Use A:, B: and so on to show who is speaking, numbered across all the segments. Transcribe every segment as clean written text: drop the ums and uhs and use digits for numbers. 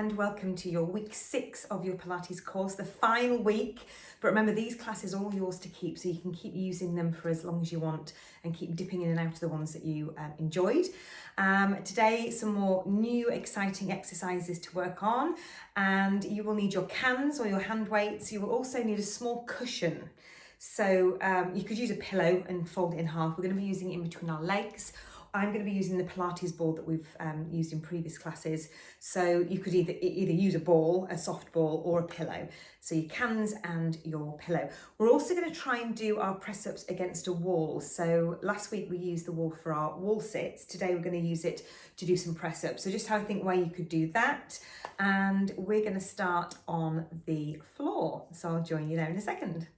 A: and welcome to your week 6 of your Pilates course, the final week. But remember, these classes are all yours to keep, so you can keep using them for as long as you want and keep dipping in and out of the ones that you enjoyed. Today, some more new exciting exercises to work on, and you will need your cans or your hand weights. You will also need a small cushion. So you could use a pillow and fold it in half. We're going to be using it in between our legs. I'm going to be using the Pilates ball that we've used in previous classes. So you could either use a ball, a soft ball, or a pillow. So your cans and your pillow. We're also going to try and do our press-ups against a wall. So last week we used the wall for our wall sits. Today we're going to use it to do some press-ups. So just have a think where you could do that. And we're going to start on the floor. So I'll join you there in a second.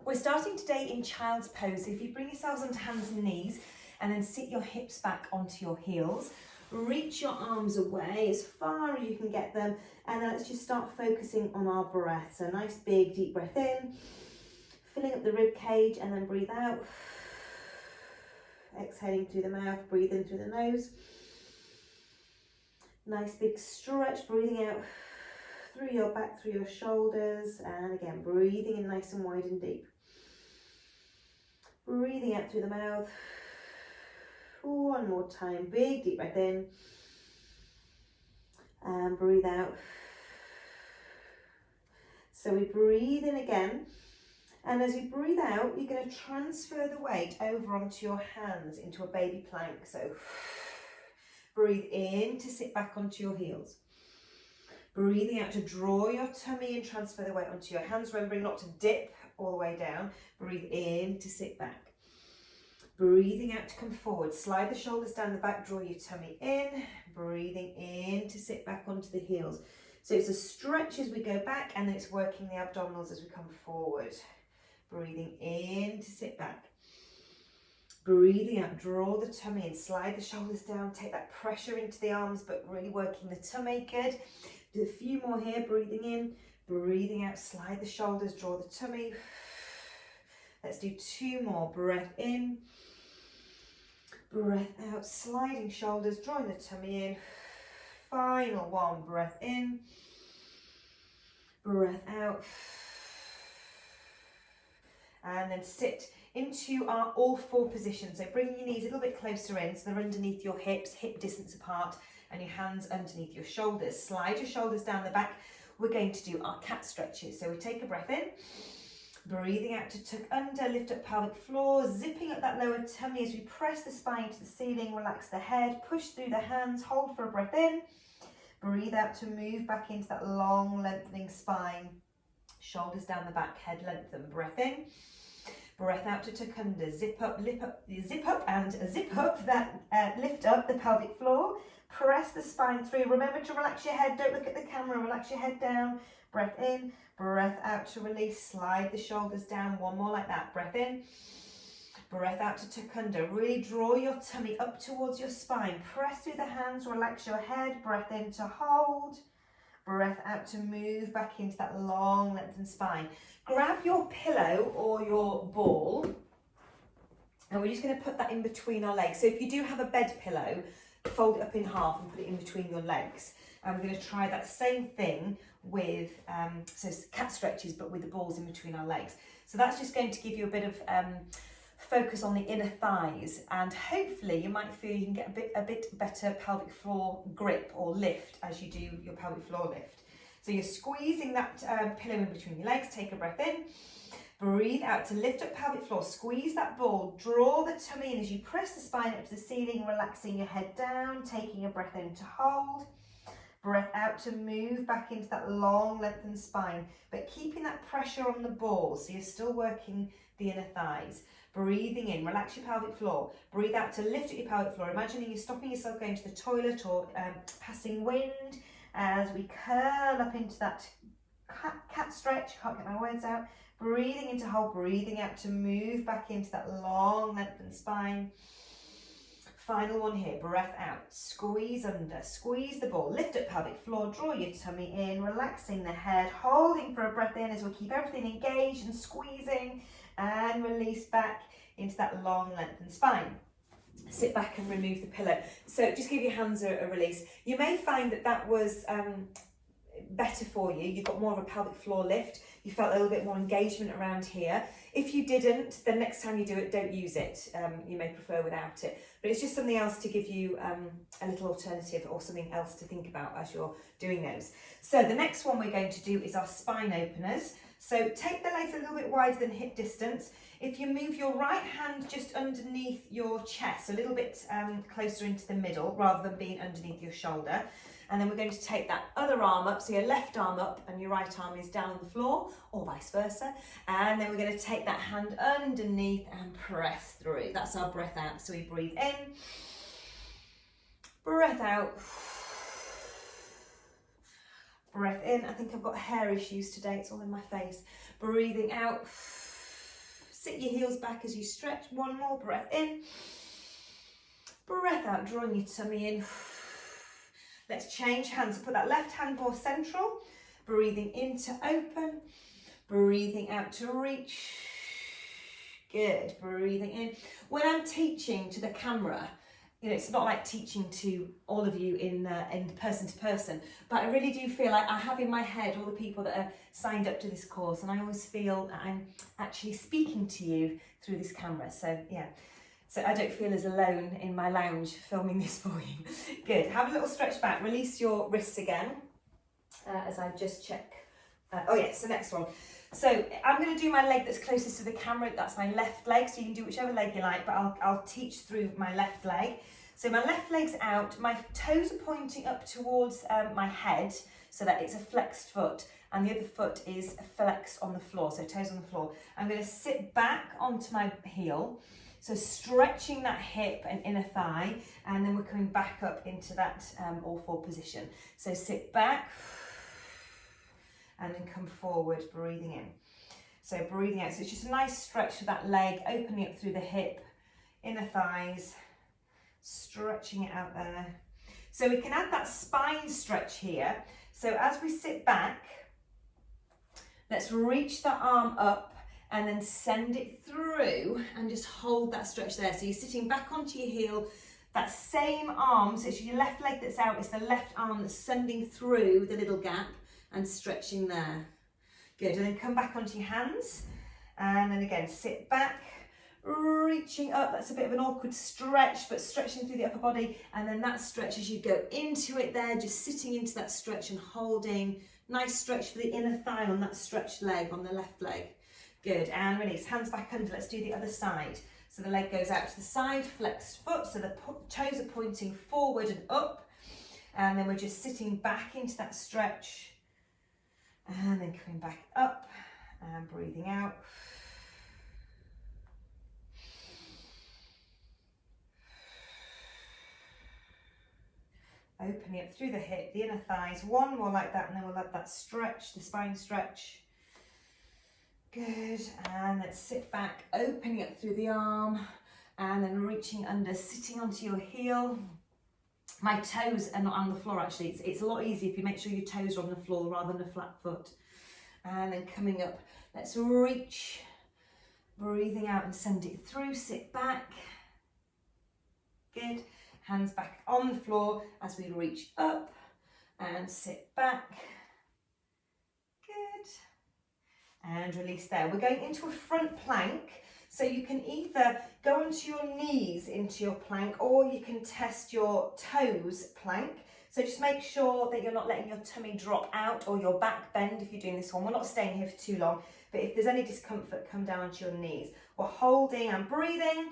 A: We're starting today in child's pose. So if you bring yourselves onto hands and knees and then sit your hips back onto your heels, reach your arms away as far as you can get them, and then let's just start focusing on our breath. So nice big deep breath in, filling up the rib cage, and then breathe out. Exhaling through the mouth, breathe in through the nose. Nice big stretch, breathing out through your back, through your shoulders, and again breathing in nice and wide and deep. Breathing out through the mouth. One more time, big deep breath in. And breathe out. So we breathe in again. And as you breathe out, you're going to transfer the weight over onto your hands into a baby plank. So breathe in to sit back onto your heels. Breathing out to draw your tummy and transfer the weight onto your hands, remembering not to dip all the way down. Breathe in to sit back. Breathing out to come forward. Slide the shoulders down the back, draw your tummy in. Breathing in to sit back onto the heels. So it's a stretch as we go back, and then it's working the abdominals as we come forward. Breathing in to sit back. Breathing out, draw the tummy in, slide the shoulders down, take that pressure into the arms, but really working the tummy. Good. Do a few more here, breathing in, breathing out, slide the shoulders, draw the tummy. Let's do 2 more. Breath in, breath out, sliding shoulders, drawing the tummy in. Final 1, breath in, breath out. And then sit into our all 4 positions. So bring your knees a little bit closer in, so they're underneath your hips, hip distance apart, and your hands underneath your shoulders. Slide your shoulders down the back. We're going to do our cat stretches. So we take a breath in, breathing out to tuck under, lift up pelvic floor, zipping up that lower tummy as we press the spine to the ceiling, relax the head, push through the hands, hold for a breath in, breathe out to move back into that long lengthening spine, shoulders down the back, head lengthen, breath in. Breath out to tuck under, zip up and zip up that, lift up the pelvic floor, press the spine through. Remember to relax your head, don't look at the camera, relax your head down. Breath in, breath out to release, slide the shoulders down, 1 more like that. Breath in, breath out to tuck under, really draw your tummy up towards your spine, press through the hands, relax your head, breath in to hold. Breath out to move back into that long lengthened spine. Grab your pillow or your ball, and we're just going to put that in between our legs. So if you do have a bed pillow, fold it up in half and put it in between your legs. And we're going to try that same thing with so cat stretches, but with the balls in between our legs. So that's just going to give you a bit of focus on the inner thighs, and hopefully you might feel you can get a bit better pelvic floor grip or lift as you do your pelvic floor lift. So you're squeezing that pillow in between your legs. Take a breath in, breathe out to lift up pelvic floor, squeeze that ball, draw the tummy in as you press the spine up to the ceiling, relaxing your head down, taking a breath in to hold. Breath out to move back into that long lengthened spine, but keeping that pressure on the ball, so you're still working the inner thighs. Breathing in, relax your pelvic floor. Breathe out to lift up your pelvic floor, imagining you're stopping yourself going to the toilet or passing wind as we curl up into that cat stretch. Can't get my words out. Breathing in to hold, breathing out to move back into that long lengthened spine. Final 1 here, breath out, squeeze under, squeeze the ball, lift up pelvic floor, draw your tummy in, relaxing the head, holding for a breath in as we keep everything engaged and squeezing, and release back into that long lengthened spine. sit back and remove the pillow. So just give your hands a release. You may find that that was better for you. You got more of a pelvic floor lift. You felt a little bit more engagement around here. If you didn't, then next time you do it, don't use it. You may prefer without it. But it's just something else to give you a little alternative or something else to think about as you're doing those. So the next one we're going to do is our spine openers. So take the legs a little bit wider than hip distance. If you move your right hand just underneath your chest, a little bit closer into the middle rather than being underneath your shoulder. And then we're going to take that other arm up, so your left arm up and your right arm is down on the floor, or vice versa. And then we're going to take that hand underneath and press through. That's our breath out. So we breathe in, breath out, breath in. I think I've got hair issues today, it's all in my face. Breathing out, sit your heels back as you stretch. One more, breath in, breath out, drawing your tummy in. Let's change hands. Put that left hand more central. Breathing in to open. Breathing out to reach. Good. Breathing in. When I'm teaching to the camera, you know, it's not like teaching to all of you in person to person, but I really do feel like I have in my head all the people that are signed up to this course, and I always feel that I'm actually speaking to you through this camera. So yeah. So I don't feel as alone in my lounge filming this for you. Good. Have a little stretch back. Release your wrists again as I just check. Oh yes, the next one. So I'm going to do my leg that's closest to the camera. That's my left leg. So you can do whichever leg you like, but I'll teach through my left leg. So my left leg's out. My toes are pointing up towards my head so that it's a flexed foot. And the other foot is flexed on the floor. So toes on the floor. I'm going to sit back onto my heel. So stretching that hip and inner thigh, and then we're coming back up into that all four position. So sit back and then come forward, breathing in. So breathing out. So it's just a nice stretch for that leg, opening up through the hip, inner thighs, stretching it out there. So we can add that spine stretch here. So as we sit back, let's reach the arm up and then send it through and just hold that stretch there. So you're sitting back onto your heel, that same arm, so it's your left leg that's out, it's the left arm that's sending through the little gap and stretching there. Good, and then come back onto your hands, and then again, sit back, reaching up. That's a bit of an awkward stretch, but stretching through the upper body, and then that stretch as you go into it there, just sitting into that stretch and holding. Nice stretch for the inner thigh on that stretched leg, on the left leg. Good, and release, hands back under. Let's do the other side. So the leg goes out to the side, flexed foot, so the toes are pointing forward and up, and then we're just sitting back into that stretch, and then coming back up, and breathing out. Opening up through the hip, the inner thighs, one more like that, and then we'll let that stretch, the spine stretch. Good, and let's sit back, opening up through the arm, and then reaching under, sitting onto your heel. My toes are not on the floor actually, it's a lot easier if you make sure your toes are on the floor rather than a flat foot. And then coming up, let's reach, breathing out and send it through, sit back. Good, hands back on the floor as we reach up and sit back. Good. And release there. We're going into a front plank, so you can either go onto your knees into your plank, or you can test your toes plank. So just make sure that you're not letting your tummy drop out or your back bend if you're doing this one. We're not staying here for too long, but if there's any discomfort, come down onto your knees. We're holding and breathing.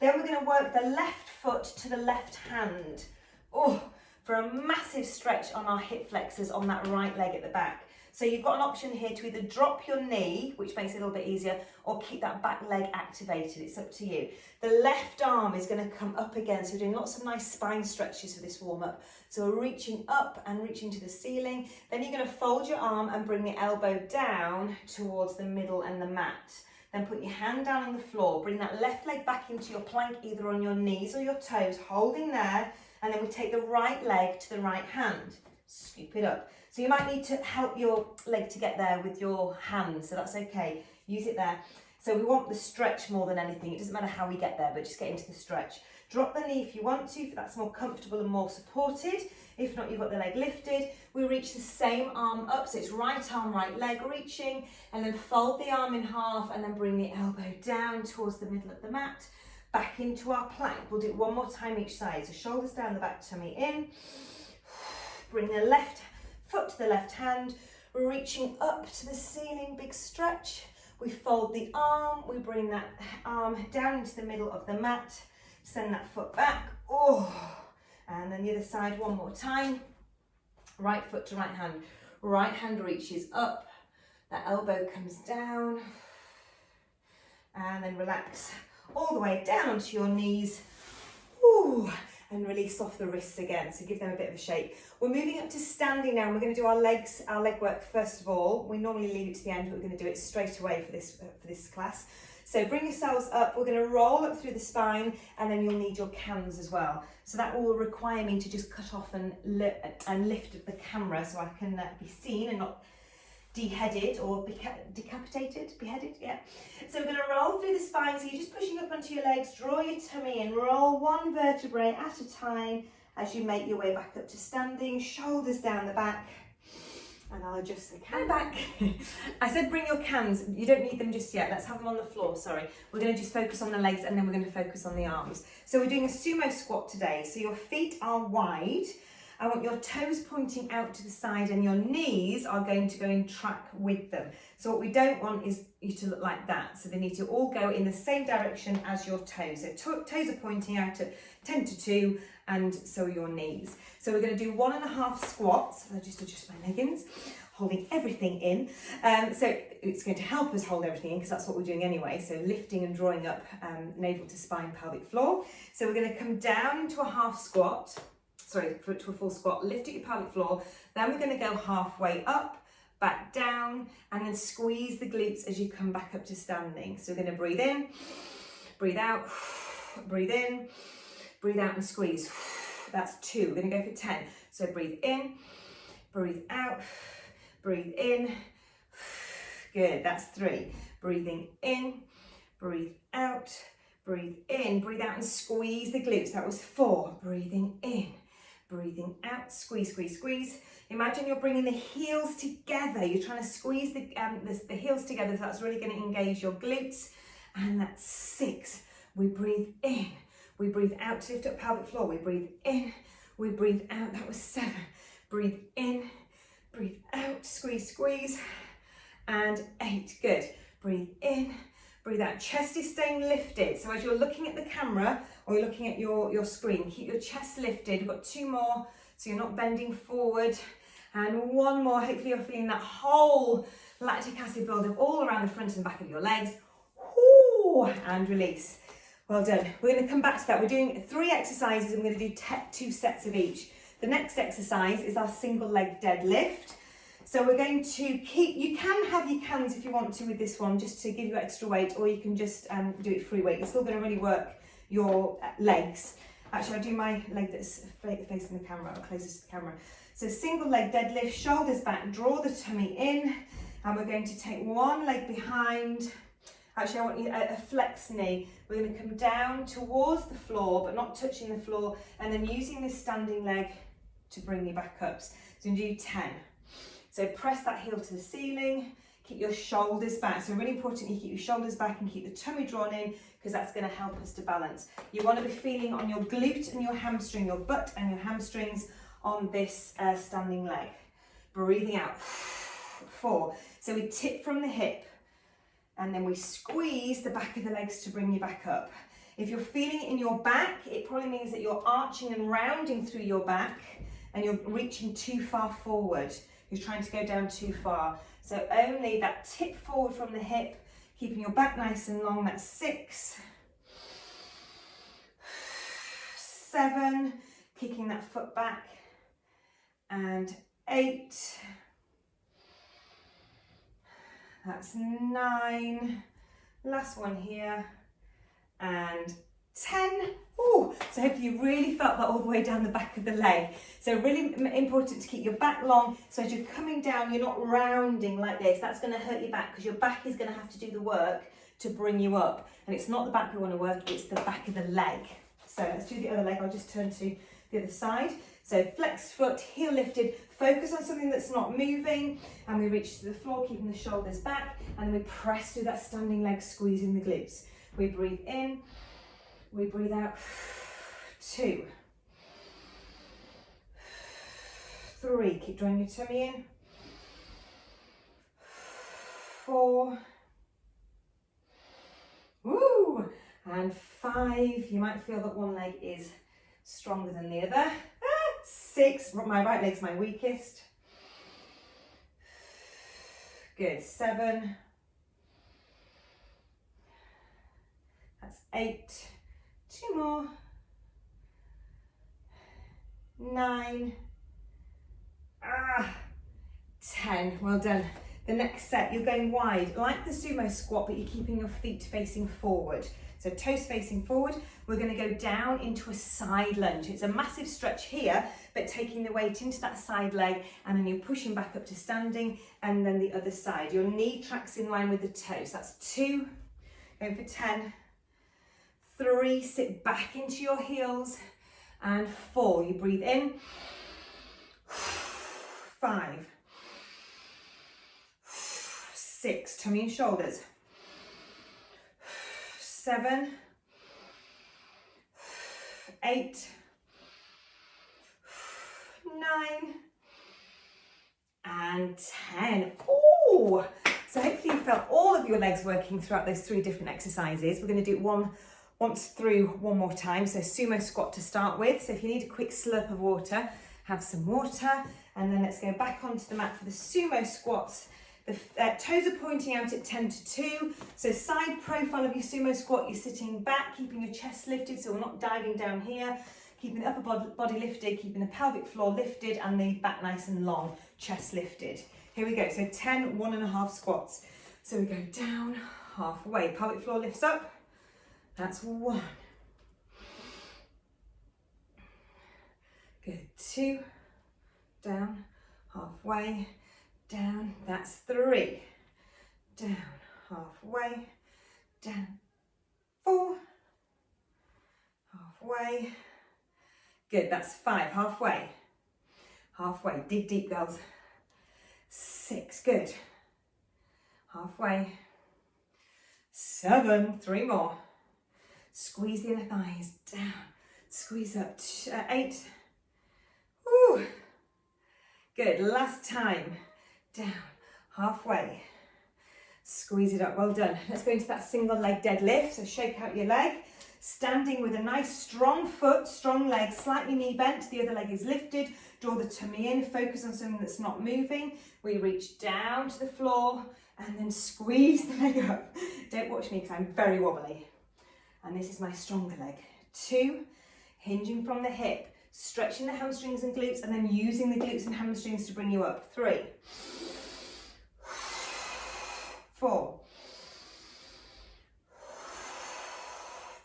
A: Then we're going to work the left foot to the left hand. Oh, for a massive stretch on our hip flexors on that right leg at the back. So you've got an option here to either drop your knee, which makes it a little bit easier, or keep that back leg activated. It's up to you. The left arm is going to come up again. So we're doing lots of nice spine stretches for this warm up. So we're reaching up and reaching to the ceiling. Then you're going to fold your arm and bring the elbow down towards the middle and the mat. Then put your hand down on the floor. Bring that left leg back into your plank, either on your knees or your toes, holding there. And then we take the right leg to the right hand. Scoop it up. So you might need to help your leg to get there with your hands, so that's okay. Use it there. So So we want the stretch more than anything. It doesn't matter how we get there, but just get into the stretch. Drop the knee if you want to, if that's more comfortable and more supported. If not, you've got the leg lifted. We reach the same arm up, so it's right arm, right leg reaching, and then fold the arm in half and then bring the elbow down towards the middle of the mat, back into our plank. We'll do it one more time each side. So shoulders down, the back, tummy in. Bring the left foot to the left hand, reaching up to the ceiling, big stretch. We fold the arm, we bring that arm down into the middle of the mat, send that foot back, and then the other side one more time. Right foot to right hand reaches up, that elbow comes down, and then relax all the way down onto your knees, and release off the wrists again, so give them a bit of a shake. We're moving up to standing now, and we're going to do our leg work first of all. We normally leave it to the end, but we're going to do it straight away for this class. So bring yourselves up, we're going to roll up through the spine, and then you'll need your cans as well. So that will require me to just cut off and lift the camera so I can be seen and not beheaded, yeah. So we're going to roll through the spine, so you're just pushing up onto your legs, draw your tummy in, roll one vertebrae at a time as you make your way back up to standing, shoulders down the back, and I'll adjust the can back. I said bring your cans, you don't need them just yet, let's have them on the floor, sorry. We're going to just focus on the legs and then we're going to focus on the arms. So we're doing a sumo squat today, so your feet are wide. I want your toes pointing out to the side and your knees are going to go in track with them. So what we don't want is you to look like that. So they need to all go in the same direction as your toes. So toes are pointing out at 10 to 2 and so are your knees. So we're going to do 1.5 squats. I'll just adjust my leggings, holding everything in. So it's going to help us hold everything in because that's what we're doing anyway. So lifting and drawing up navel to spine, pelvic floor. So we're going to come down into a half squat. To a full squat, lift at your pelvic floor, then we're going to go halfway up, back down, and then squeeze the glutes as you come back up to standing. So we're going to breathe in, breathe out, breathe in, breathe out and squeeze. That's 2, we're going to go for 10. So breathe in, breathe out, breathe in, good, that's 3. Breathing in, breathe out, breathe in, breathe out and squeeze the glutes, that was 4. Breathing in, breathing out, squeeze, squeeze, squeeze. Imagine you're bringing the heels together. You're trying to squeeze the heels together, so that's really going to engage your glutes. And that's 6. We breathe in, we breathe out to lift up pelvic floor. We breathe in, we breathe out. That was 7. Breathe in, breathe out, squeeze, squeeze. And 8, good. Breathe in, breathe out. Chest is staying lifted. So as you're looking at the camera or you're looking at your screen, keep your chest lifted. We've got 2 more, so you're not bending forward. And 1 more. Hopefully you're feeling that whole lactic acid buildup all around the front and back of your legs. And release. Well done. We're going to come back to that. We're doing 3 exercises and we're going to do 2 sets of each. The next exercise is our single leg deadlift. So we're going to keep, you can have your cans if you want to with this one, just to give you extra weight, or you can just do it free weight. You're still going to really work your legs. Actually, I'll do my leg that's facing the camera, or closest to the camera. So single leg deadlift, shoulders back, draw the tummy in, and we're going to take 1 leg behind. Actually, I want you a flex knee. We're going to come down towards the floor, but not touching the floor, and then using this standing leg to bring you back up. So we're going to do 10. So press that heel to the ceiling, keep your shoulders back. So really important you keep your shoulders back and keep the tummy drawn in, because that's going to help us to balance. You want to be feeling on your glute and your hamstring, your butt and your hamstrings on this standing leg. Breathing out. 4. So we tip from the hip and then we squeeze the back of the legs to bring you back up. If you're feeling it in your back, it probably means that you're arching and rounding through your back and you're reaching too far forward. You're trying to go down too far. So only that tip forward from the hip, keeping your back nice and long. That's 6. 7, kicking that foot back. And 8. That's 9. Last one here. And 10. Oh, so hopefully you really felt that all the way down the back of the leg. So really important to keep your back long, so as you're coming down, you're not rounding like this. That's going to hurt your back because your back is going to have to do the work to bring you up. And it's not the back we want to work, it's the back of the leg. So let's do the other leg. I'll just turn to the other side. So flexed foot, heel lifted, focus on something that's not moving, and we reach to the floor, keeping the shoulders back, and then we press through that standing leg, squeezing the glutes. We breathe in, we breathe out. 2, 3, keep drawing your tummy in. 4, woo, and 5. You might feel that one leg is stronger than the other. 6, my right leg's my weakest. Good, 7. That's 8. 2 more. 9. 10. Well done. The next set, you're going wide, like the sumo squat, but you're keeping your feet facing forward. So toes facing forward. We're going to go down into a side lunge. It's a massive stretch here, but taking the weight into that side leg, and then you're pushing back up to standing, and then the other side. Your knee tracks in line with the toes. That's 2. Going for 10. 3, sit back into your heels. And 4, you breathe in. 5. 6, tummy and shoulders. 7. 8. 9. And 10. Oh! So hopefully you felt all of your legs working throughout those 3 different exercises. We're going to do it once through one more time. So sumo squat to start with. So if you need a quick slurp of water, have some water. And then let's go back onto the mat for the sumo squats. The toes are pointing out at 10 to 2. So side profile of your sumo squat, you're sitting back, keeping your chest lifted, so we're not diving down here. Keeping the upper body lifted, keeping the pelvic floor lifted, and the back nice and long, chest lifted. Here we go, so 10 1.5 squats. So we go down, halfway, pelvic floor lifts up. That's 1. Good, 2, down, halfway, down, that's 3, down, halfway, down, 4, halfway, good, that's 5, halfway, dig deep girls, 6, good, halfway, 7, 3 more, squeeze the inner thighs, down, squeeze up, 8, woo, good, last time, down, halfway, squeeze it up, well done. Let's go into that single leg deadlift, so shake out your leg, standing with a nice strong foot, strong leg, slightly knee bent, the other leg is lifted, draw the tummy in, focus on something that's not moving, we reach down to the floor, and then squeeze the leg up. Don't watch me because I'm very wobbly. And this is my stronger leg. 2, hinging from the hip, stretching the hamstrings and glutes, and then using the glutes and hamstrings to bring you up. 3, 4,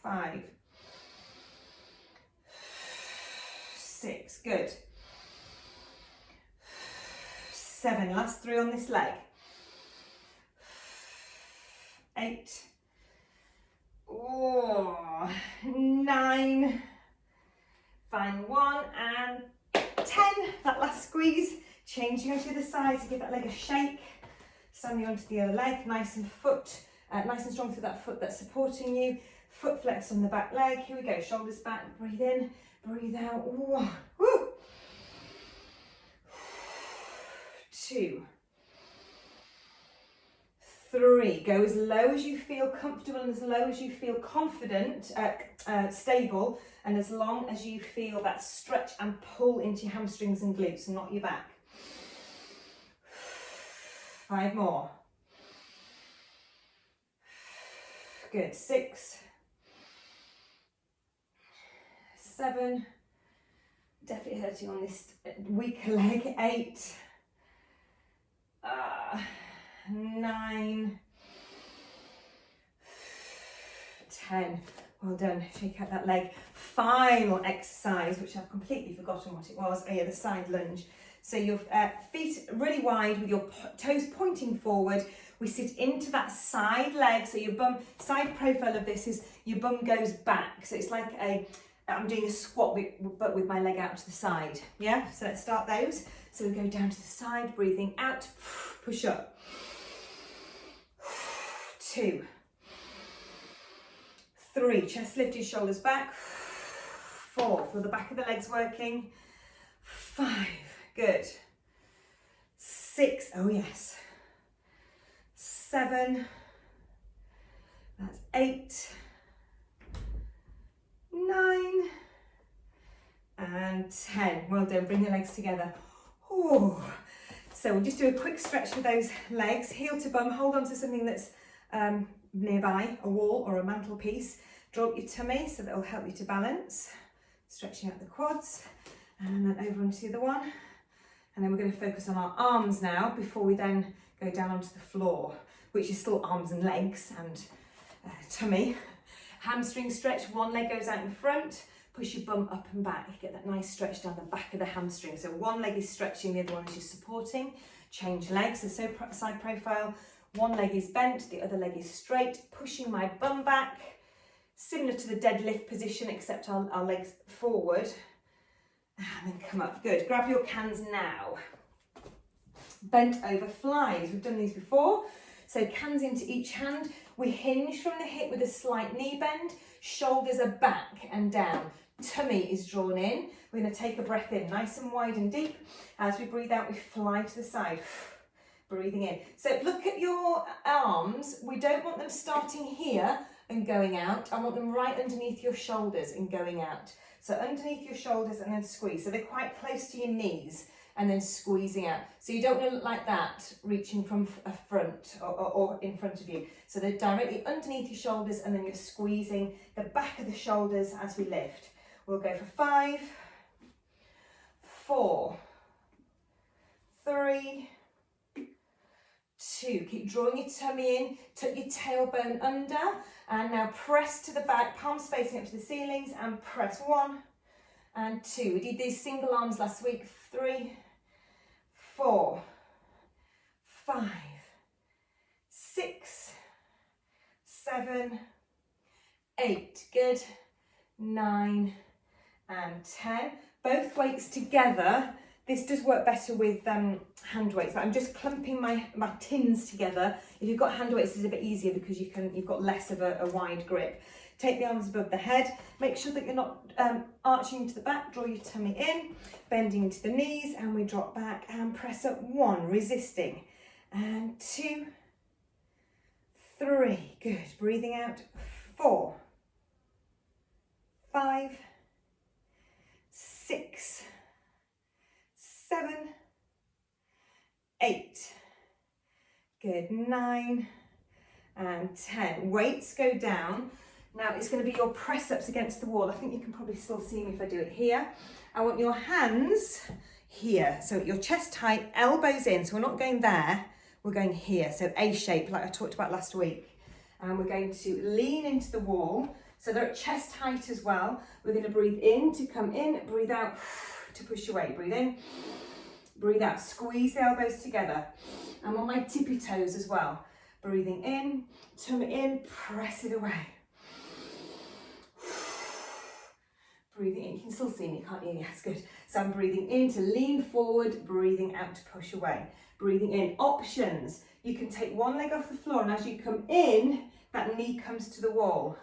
A: 5, 6, good. 7, last 3 on this leg. 8, 9, final 1, and 10. That last squeeze, changing onto the other side to give that leg a shake. Standing onto the other leg, nice and strong through that foot that's supporting you. Foot flex on the back leg. Here we go, shoulders back, breathe in, breathe out. 1, woo. 2, 3, go as low as you feel comfortable and as low as you feel confident, stable, and as long as you feel that stretch and pull into your hamstrings and glutes and not your back. 5 more. Good, 6, 7, definitely hurting on this weaker leg, 8, 9, 10. Well done, shake out that leg. Final exercise, which I've completely forgotten what it was. Oh yeah, the side lunge. So your feet really wide with your toes pointing forward. We sit into that side leg, so your bum, side profile of this is your bum goes back. So it's like I'm doing a squat but with my leg out to the side. Yeah, so let's start those. So we go down to the side, breathing out, push up. 2, 3, chest lifted, shoulders back. 4, feel the back of the legs working. 5, good. 6, oh yes. 7, that's 8, 9, and 10. Well done, bring the legs together. Ooh. So we'll just do a quick stretch with those legs, heel to bum, hold on to something that's nearby, a wall or a mantelpiece. Draw up your tummy so that will help you to balance. Stretching out the quads, and then over onto the other one. And then we're going to focus on our arms now before we then go down onto the floor, which is still arms and legs and tummy. Hamstring stretch, one leg goes out in front, push your bum up and back, get that nice stretch down the back of the hamstring. So one leg is stretching, the other one is just supporting. Change legs, so side profile, one leg is bent, the other leg is straight, pushing my bum back, similar to the deadlift position, except our legs forward, and then come up. Good, grab your cans now. Bent over flies, we've done these before. So cans into each hand, we hinge from the hip with a slight knee bend, shoulders are back and down, tummy is drawn in. We're going to take a breath in, nice and wide and deep. As we breathe out, we fly to the side, breathing in. So look at your arms, we don't want them starting here and going out. I want them right underneath your shoulders and going out. So underneath your shoulders and then squeeze. So they're quite close to your knees and then squeezing out. So you don't want to look like that, reaching from a front or in front of you. So they're directly underneath your shoulders and then you're squeezing the back of the shoulders as we lift. We'll go for 5, 4, 3, 2. Keep drawing your tummy in, tuck your tailbone under, and now press to the back, palms facing up to the ceilings, and press 1 and 2. We did these single arms last week. 3, 4, 5, 6, 7, 8. Good. 9 and 10. Both weights together. This does work better with hand weights, but I'm just clumping my tins together. If you've got hand weights, it's a bit easier because you've got less of a wide grip. Take the arms above the head. Make sure that you're not arching to the back. Draw your tummy in, bending into the knees, and we drop back and press up. 1, resisting, and 2, 3. Good. Breathing out. 4, 5, 6, 7, 8. Good. 9 and 10. Weights go down. Now it's going to be your press ups against the wall. I think you can probably still see me if I do it here. I want your hands here. So your chest height, elbows in. So we're not going there. We're going here. So A shape, like I talked about last week. And we're going to lean into the wall. So they're at chest height as well. We're going to breathe in to come in, breathe out to push away. Breathe in, breathe out. Squeeze the elbows together. I'm on my tippy toes as well. Breathing in, tummy in, press it away. Breathing in, you can still see me, can't you? Yes, good. So I'm breathing in to lean forward, breathing out to push away. Breathing in, options. You can take one leg off the floor, and as you come in, that knee comes to the wall.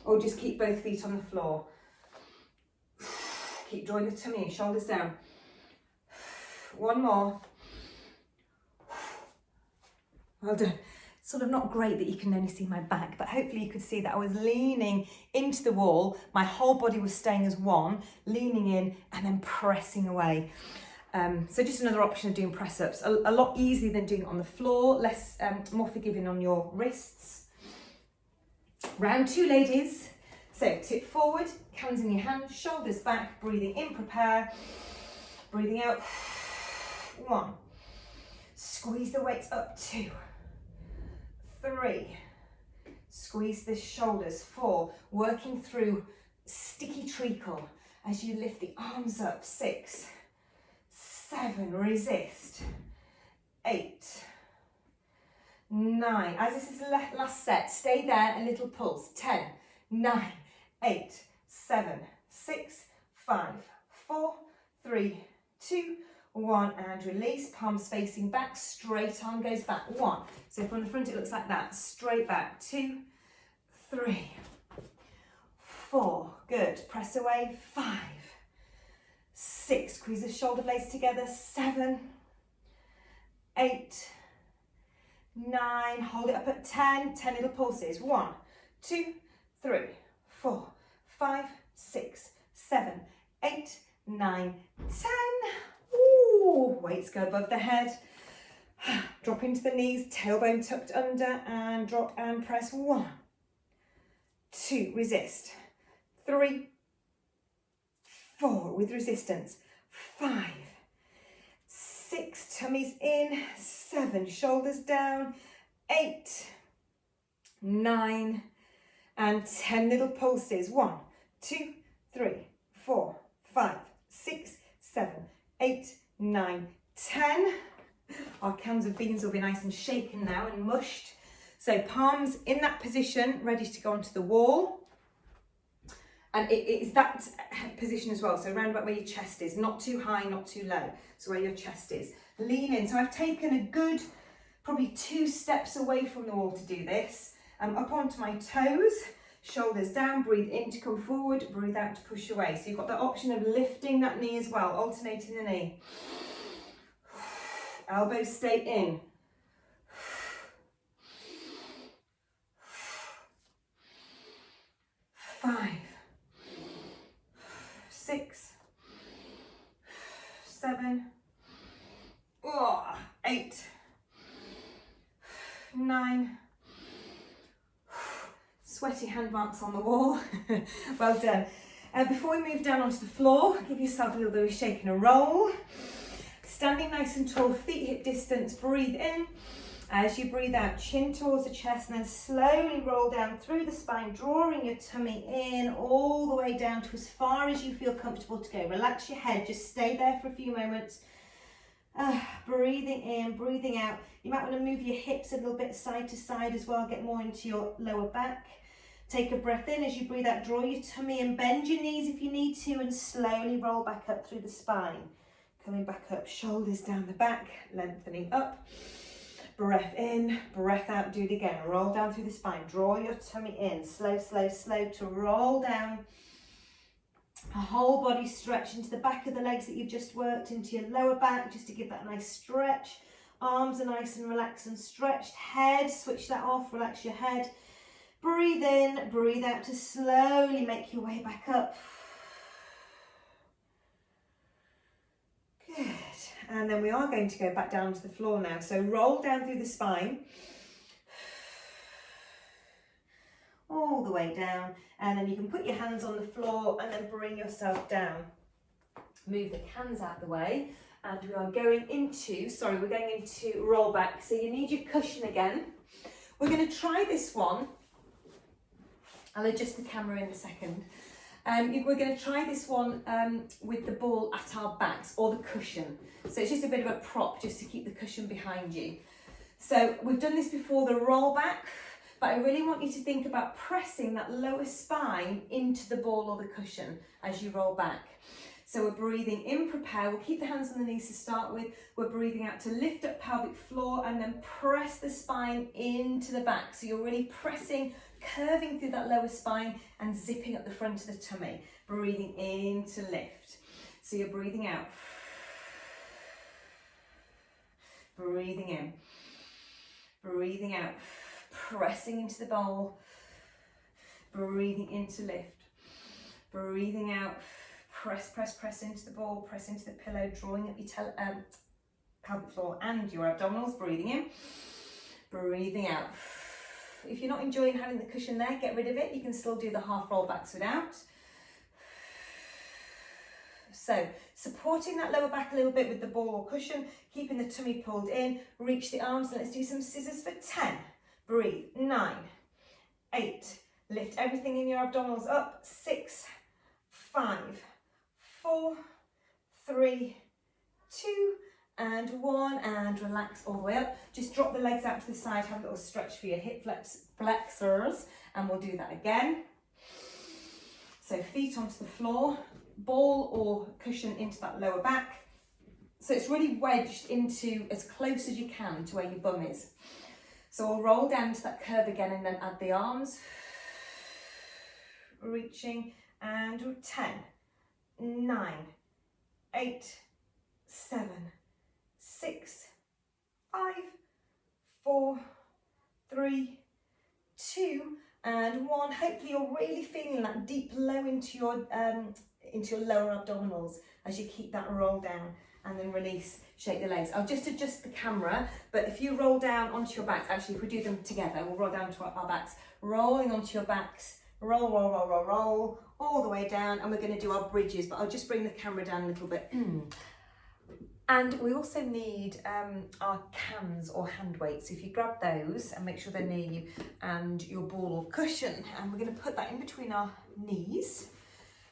A: Or just keep both feet on the floor. Keep drawing the tummy in, shoulders down. One more. Well done. Sort of not great that you can only see my back, but hopefully you could see that I was leaning into the wall. My whole body was staying as one, leaning in and then pressing away. So just another option of doing press-ups. A lot easier than doing it on the floor, less, more forgiving on your wrists. Round 2, ladies. So tip forward, hands in your hands, shoulders back, breathing in, prepare. Breathing out. 1. Squeeze the weights up. 2. 3. Squeeze the shoulders. 4. Working through sticky treacle as you lift the arms up. 6, 7, resist, 8, 9, as this is the last set, stay there, a little pulse, 10, 9, 8, 7, 6, 5, 4, 3, 2, 1, and release, palms facing back, straight arm goes back, 1, so from the front it looks like that, straight back, 2, 3, 4, good, press away, 5, 6, squeeze the shoulder blades together, 7, 8, 9, hold it up at 10, 10 little pulses, 1, 2, 3, 4, 5, 6, 7, 8, 9, 10. Ooh, weights go above the head. Drop into the knees, tailbone tucked under, and drop and press. 1, 2, resist. 3, 4 with resistance. 5, 6, tummies in. 7, shoulders down. 8, 9, and 10 little pulses. 1, 2, 3, 4, 5, 6, 7, 8, 9, 10. Our cans of beans will be nice and shaken now and mushed. So palms in that position, ready to go onto the wall. And it is that position as well. So around about where your chest is, not too high, not too low. So where your chest is. Lean in. So I've taken a good, probably 2 steps away from the wall to do this. Up onto my toes, shoulders down, breathe in to come forward, breathe out to push away. So you've got the option of lifting that knee as well, alternating the knee. Elbows stay in. 5, 6, 7, 8, 9. Sweaty hand marks on the wall. Well done. Before we move down onto the floor, give yourself a little bit of a shake and a roll. Standing nice and tall, feet hip distance, breathe in. As you breathe out, chin towards the chest, and then slowly roll down through the spine, drawing your tummy in all the way down to as far as you feel comfortable to go. Relax your head, just stay there for a few moments. Breathing in, breathing out. You might want to move your hips a little bit side to side as well, get more into your lower back. Take a breath in. As you breathe out, draw your tummy in, bend your knees if you need to, and slowly roll back up through the spine. Coming back up, shoulders down the back, lengthening up. Breath in, breath out, do it again. Roll down through the spine, draw your tummy in, slow, slow, slow to roll down. A whole body stretch into the back of the legs that you've just worked, into your lower back, just to give that a nice stretch. Arms are nice and relaxed and stretched. Head, switch that off, relax your head. Breathe in, breathe out to slowly make your way back up. Good. And then we are going to go back down to the floor now. So roll down through the spine. All the way down. And then you can put your hands on the floor and then bring yourself down. Move the hands out of the way. And we are going into, we're going into roll back. So you need your cushion again. We're going to try this one. I'll adjust the camera in a second. We're going to try this one with the ball at our backs, or the cushion. So it's just a bit of a prop just to keep the cushion behind you. So we've done this before, the roll back, but I really want you to think about pressing that lower spine into the ball or the cushion as you roll back. So we're breathing in, prepare. We'll keep the hands on the knees to start with. We're breathing out to lift up pelvic floor and then press the spine into the back. So you're really pressing, curving through that lower spine and zipping up the front of the tummy. Breathing in to lift. So you're breathing out. Breathing in. Breathing out. Pressing into the bowl. Breathing in to lift. Breathing out. Press, press, press into the ball, press into the pillow, drawing up your pelvic floor and your abdominals. Breathing in, breathing out. If you're not enjoying having the cushion there, get rid of it. You can still do the half roll backs without. So, supporting that lower back a little bit with the ball or cushion, keeping the tummy pulled in. Reach the arms and let's do some scissors for 10. Breathe. 9, 8. Lift everything in your abdominals up. 6, 5, 4, 3, 2, and 1, and relax all the way up. Just drop the legs out to the side, have a little stretch for your hip flexors, and we'll do that again. So feet onto the floor, ball or cushion into that lower back. So it's really wedged into as close as you can to where your bum is. So we'll roll down to that curve again and then add the arms. Reaching, and 10, 9, 8, 7, 6, 5, 4, 3, 2, and 1. Hopefully you're really feeling that deep low into your lower abdominals as you keep that roll down, and then release, shake the legs. I'll just adjust the camera, but if you roll down onto your backs, actually if we do them together, we'll roll down to our backs, rolling onto your backs, roll, roll, roll, roll, roll, all the way down, and we're going to do our bridges, but I'll just bring the camera down a little bit. And we also need our cans or hand weights. So if you grab those and make sure they're near you, and your ball or cushion, and we're going to put that in between our knees.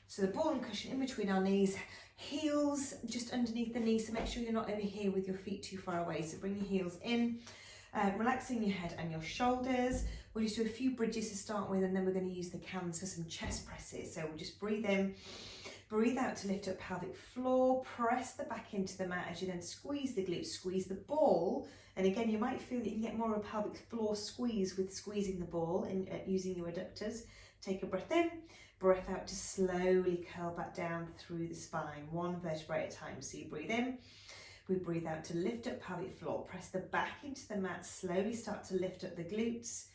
A: So the ball and cushion in between our knees, heels just underneath the knees, so make sure you're not over here with your feet too far away. So bring your heels in, relaxing your head and your shoulders. We'll just do a few bridges to start with, and then we're going to use the cans for some chest presses. So we'll just breathe in, breathe out to lift up pelvic floor, press the back into the mat as you then squeeze the glutes, squeeze the ball. And again, you might feel that you can get more of a pelvic floor squeeze with squeezing the ball and using your adductors. Take a breath in, breath out to slowly curl back down through the spine, one vertebrae at a time. So you breathe in, we breathe out to lift up pelvic floor, press the back into the mat, slowly start to lift up the glutes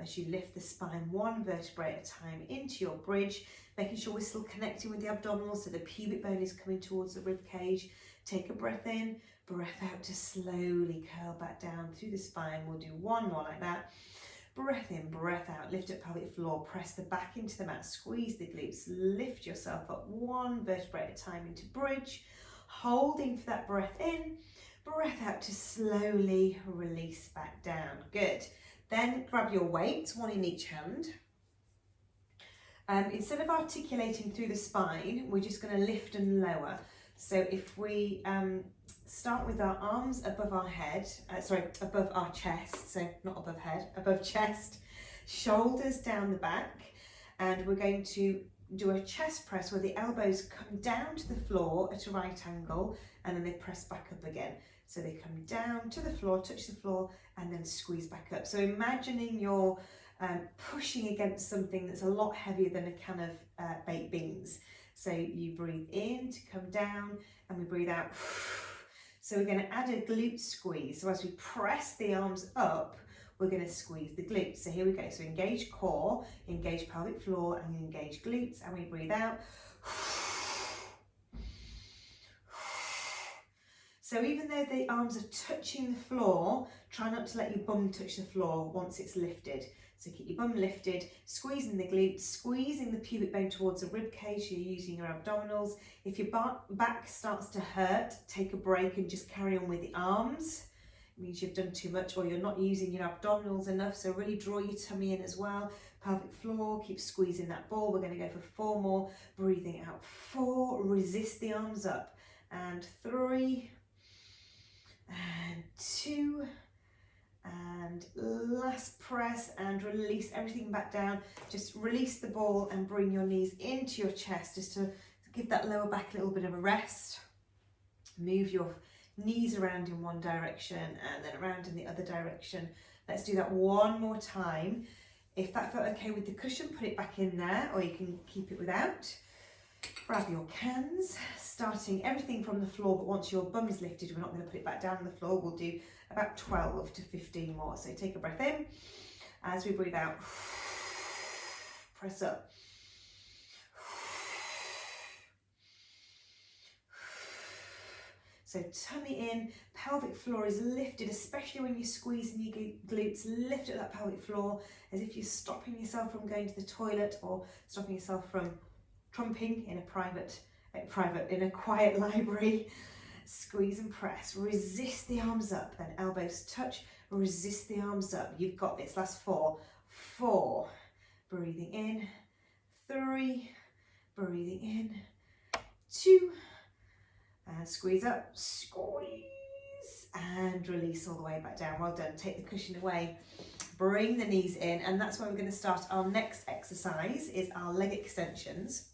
A: as you lift the spine one vertebrae at a time into your bridge, making sure we're still connecting with the abdominals so the pubic bone is coming towards the rib cage. Take a breath in, breath out to slowly curl back down through the spine. We'll do one more like that. Breath in, breath out, lift up pelvic floor, press the back into the mat, squeeze the glutes, lift yourself up one vertebrae at a time into bridge, holding for that breath in, breath out to slowly release back down. Good. Then grab your weights, one in each hand. Instead of articulating through the spine, we're just going to lift and lower. So if we start with our arms above our head, above our chest, so not above head, above chest, shoulders down the back, and we're going to do a chest press where the elbows come down to the floor at a right angle, and then they press back up again. So they come down to the floor, touch the floor, and then squeeze back up. So imagining you're pushing against something that's a lot heavier than a can of baked beans. So you breathe in to come down, and we breathe out. So we're going to add a glute squeeze. So as we press the arms up, we're going to squeeze the glutes. So here we go. So engage core, engage pelvic floor, and engage glutes. And we breathe out. So even though the arms are touching the floor, try not to let your bum touch the floor once it's lifted. So keep your bum lifted, squeezing the glutes, squeezing the pubic bone towards the rib cage. You're using your abdominals. If your back starts to hurt, take a break and just carry on with the arms. It means you've done too much or you're not using your abdominals enough. So really draw your tummy in as well. Pelvic floor, keep squeezing that ball. We're going to go for 4 more. Breathing out. 4, resist the arms up. And 3. And 2, and last press, and release everything back down. Just release the ball and bring your knees into your chest just to give that lower back a little bit of a rest. Move your knees around in one direction and then around in the other direction. Let's do that one more time. If that felt okay with the cushion, put it back in there, or you can keep it without. Grab your cans, starting everything from the floor, but once your bum's lifted, we're not going to put it back down on the floor. We'll do about 12 to 15 more. So take a breath in. As we breathe out, press up. So tummy in, pelvic floor is lifted, especially when you're squeezing your glutes. Lift up that pelvic floor as if you're stopping yourself from going to the toilet or stopping yourself from trumping in in a quiet library. Squeeze and press, resist the arms up, then elbows touch, resist the arms up. You've got this. Last 4. 4, breathing in. 3, breathing in. 2, and squeeze up, squeeze, and release all the way back down. Well done. Take the cushion away, bring the knees in, and that's where we're going to start. Our next exercise is our leg extensions.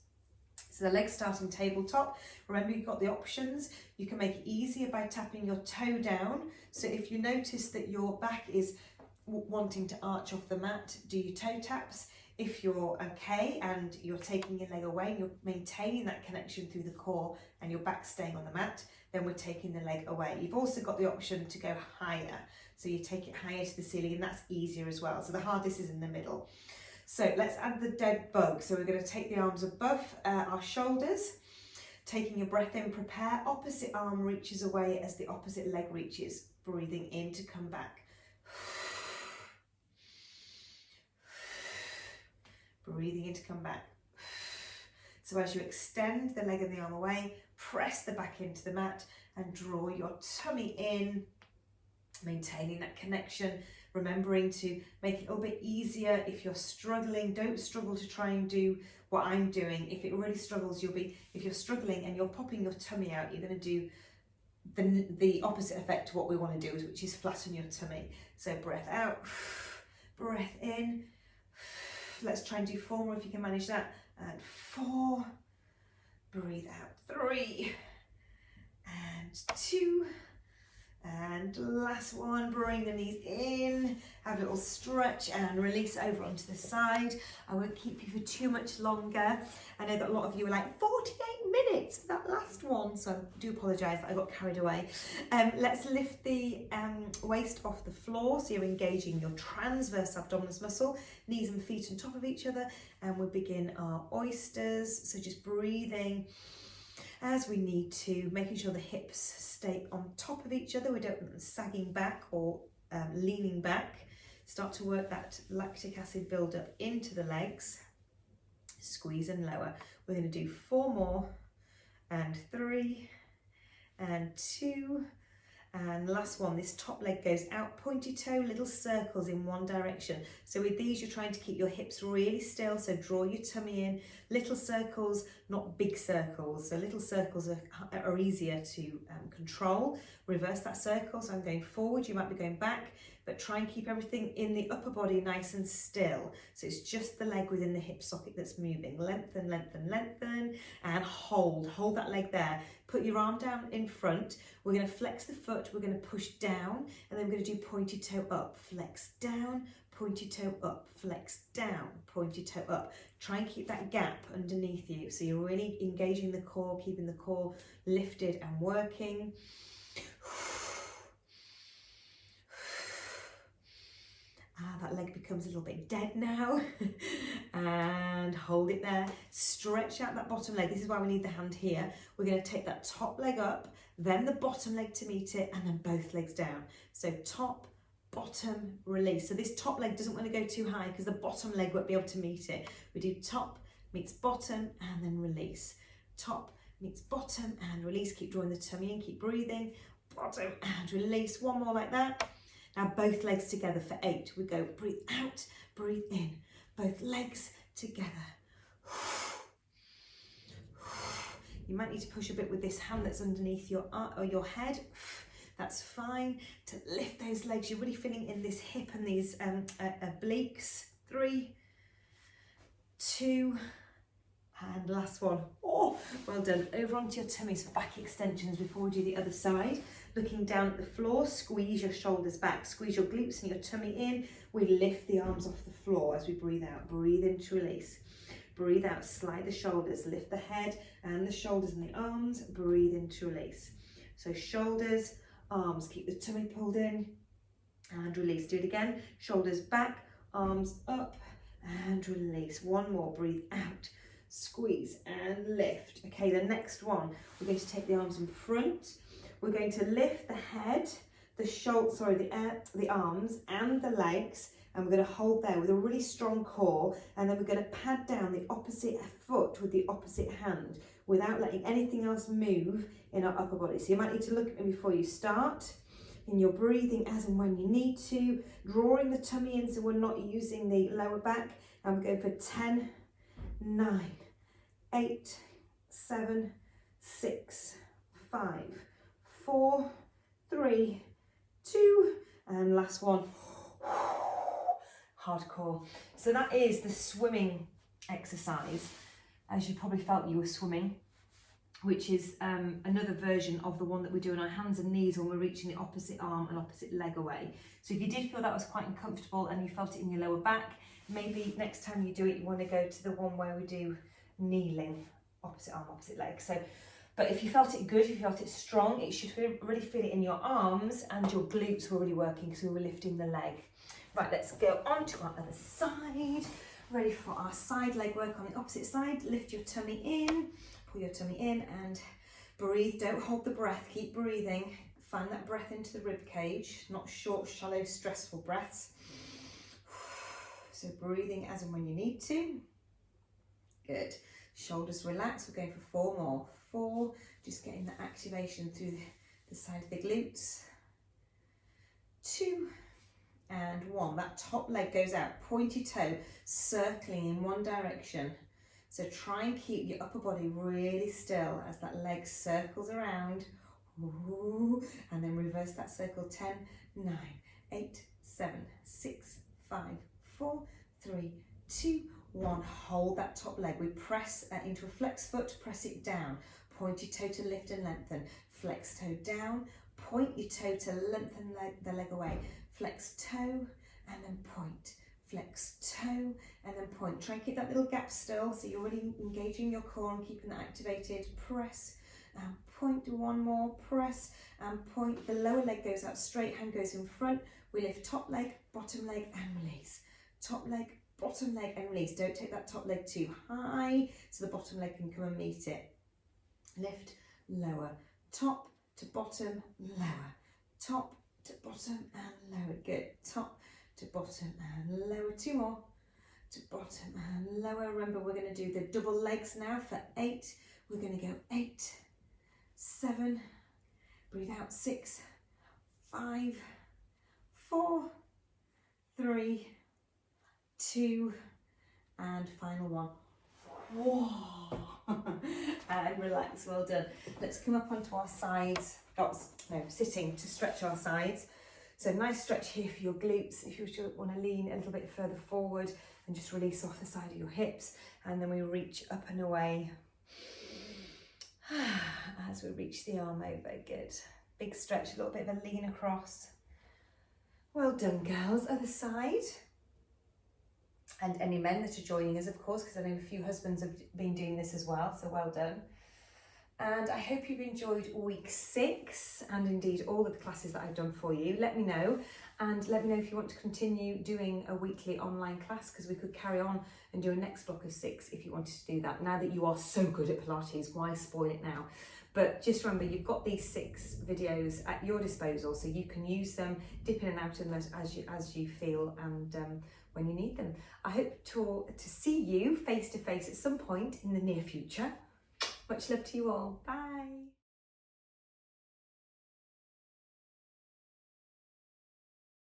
A: So the legs start in tabletop. Remember, you've got the options. You can make it easier by tapping your toe down. So if you notice that your back is wanting to arch off the mat, do your toe taps. If you're okay and you're taking your leg away and you're maintaining that connection through the core and your back staying on the mat, then we're taking the leg away. You've also got the option to go higher. So you take it higher to the ceiling, and that's easier as well. So the hardest is in the middle. So let's add the dead bug. So we're going to take the arms above our shoulders, taking your breath in, prepare, opposite arm reaches away as the opposite leg reaches, breathing in to come back. Breathing in to come back. So as you extend the leg and the arm away, press the back into the mat and draw your tummy in, maintaining that connection. Remembering to make it a little bit easier. If you're struggling, don't struggle to try and do what I'm doing. If it really struggles, if you're struggling and you're popping your tummy out, you're going to do the opposite effect to what we want to do, which is flatten your tummy. So breath out, breath in. Let's try and do 4 more if you can manage that. And 4, breathe out, 3, and 2. And last one, bring the knees in, have a little stretch and release over onto the side. I won't keep you for too much longer. I know that a lot of you were like 48 minutes for that last one, so I do apologise that I got carried away. Let's lift the waist off the floor, so you're engaging your transverse abdominis muscle, knees and feet on top of each other, and we begin our oysters. So just breathing as we need to, making sure the hips stay on top of each other. We don't want them sagging back or leaning back. Start to work that lactic acid buildup into the legs. Squeeze and lower. We're going to do 4 more, and 3, and 2, and last one. This top leg goes out, pointy toe, little circles in one direction. So with these, you're trying to keep your hips really still. So draw your tummy in, little circles, not big circles. So little circles are easier to control. Reverse that circle. So I'm going forward, you might be going back, but try and keep everything in the upper body nice and still. So it's just the leg within the hip socket that's moving. Lengthen, lengthen, lengthen, and hold. Hold that leg there. Put your arm down in front. We're going to flex the foot. We're going to push down, and then we're going to do pointy toe up. Flex down, pointy toe up. Flex down, pointy toe up. Try and keep that gap underneath you. So you're really engaging the core, keeping the core lifted and working. That leg becomes a little bit dead now. And hold it there. Stretch out that bottom leg. This is why we need the hand here. We're going to take that top leg up, then the bottom leg to meet it, and then both legs down. So top, bottom, release. So this top leg doesn't want to go too high because the bottom leg won't be able to meet it. We do top meets bottom and then release. Top meets bottom and release. Keep drawing the tummy in, keep breathing. Bottom and release. 1 more like that. Now both legs together for 8. We go breathe out, breathe in. Both legs together. You might need to push a bit with this hand that's underneath your head. That's fine. To lift those legs, you're really feeling in this hip and these obliques. 3, 2, and last one. Oh, well done. Over onto your tummies for back extensions before we do the other side. Looking down at the floor, squeeze your shoulders back, squeeze your glutes and your tummy in. We lift the arms off the floor as we breathe out. Breathe in to release. Breathe out, slide the shoulders, lift the head and the shoulders and the arms. Breathe in to release. So shoulders, arms, keep the tummy pulled in and release. Do it again. Shoulders back, arms up and release. 1 more, breathe out. Squeeze and lift. Okay, the next one, we're going to take the arms in front. We're going to lift the head, the arms and the legs, and we're going to hold there with a really strong core, and then we're going to pad down the opposite foot with the opposite hand without letting anything else move in our upper body. So you might need to look at me before you start, and you're breathing as and when you need to, drawing the tummy in so we're not using the lower back, and we're going for 10, 9, 8, 7, 6, 5, 4, 3, 2, and last one. Hardcore. So that is the swimming exercise, as you probably felt you were swimming, which is another version of the one that we do on our hands and knees when we're reaching the opposite arm and opposite leg away. So if you did feel that was quite uncomfortable and you felt it in your lower back, maybe next time you do it, you want to go to the one where we do kneeling, opposite arm, opposite leg. So, but if you felt it good, if you felt it strong, it should really feel it in your arms, and your glutes were really working because we were lifting the leg. Right, let's go on to our other side. Ready for our side leg work on the opposite side. Lift your tummy in, pull your tummy in and breathe. Don't hold the breath, keep breathing. Find that breath into the rib cage, not short, shallow, stressful breaths. So breathing as and when you need to. Good. Shoulders relax. We're going for 4 more. 4, just getting the activation through the side of the glutes. 2 and 1. That top leg goes out, pointy toe circling in one direction. So try and keep your upper body really still as that leg circles around. Ooh, and then reverse that circle. 10, 9, 8, 7, 6, 5, 4, 3, 2, 1. Hold that top leg. We press into a flex foot, press it down. Pointy toe to lift and lengthen. Flex toe down, point your toe to lengthen the leg away. Flex toe and then point. Flex toe and then point. Try and keep that little gap still so you're really engaging your core and keeping that activated. Press and point. 1 more. Press and point. The lower leg goes out straight, hand goes in front. We lift top leg, bottom leg and release. Top leg, bottom leg and release. Don't take that top leg too high so the bottom leg can come and meet it. Lift, lower, top to bottom, lower, top to bottom and lower. Good. Top to bottom and lower. 2 more. To bottom and lower. Remember, we're going to do the double legs now for 8. We're going to go 8, 7, breathe out, 6, 5, 4, 3, 2, and final one. Whoa. And relax. Well done. Let's come up onto our sides. Sitting to stretch our sides. So nice stretch here for your glutes. If you want to lean a little bit further forward and just release off the side of your hips, and then we reach up and away as we reach the arm over. Good. Big stretch, a little bit of a lean across. Well done, girls. Other side. And any men that are joining us, of course, because I know a few husbands have been doing this as well, so well done. And I hope you've enjoyed week 6 and indeed all of the classes that I've done for you. Let me know, and let me know if you want to continue doing a weekly online class, because we could carry on and do a next block of 6 if you wanted to do that. Now that you are so good at Pilates, why spoil it now? But just remember, you've got these 6 videos at your disposal, so you can use them, dip in and out of them as you feel and when you need them. I hope to see you face to face at some point in the near future. Much love to you all. Bye.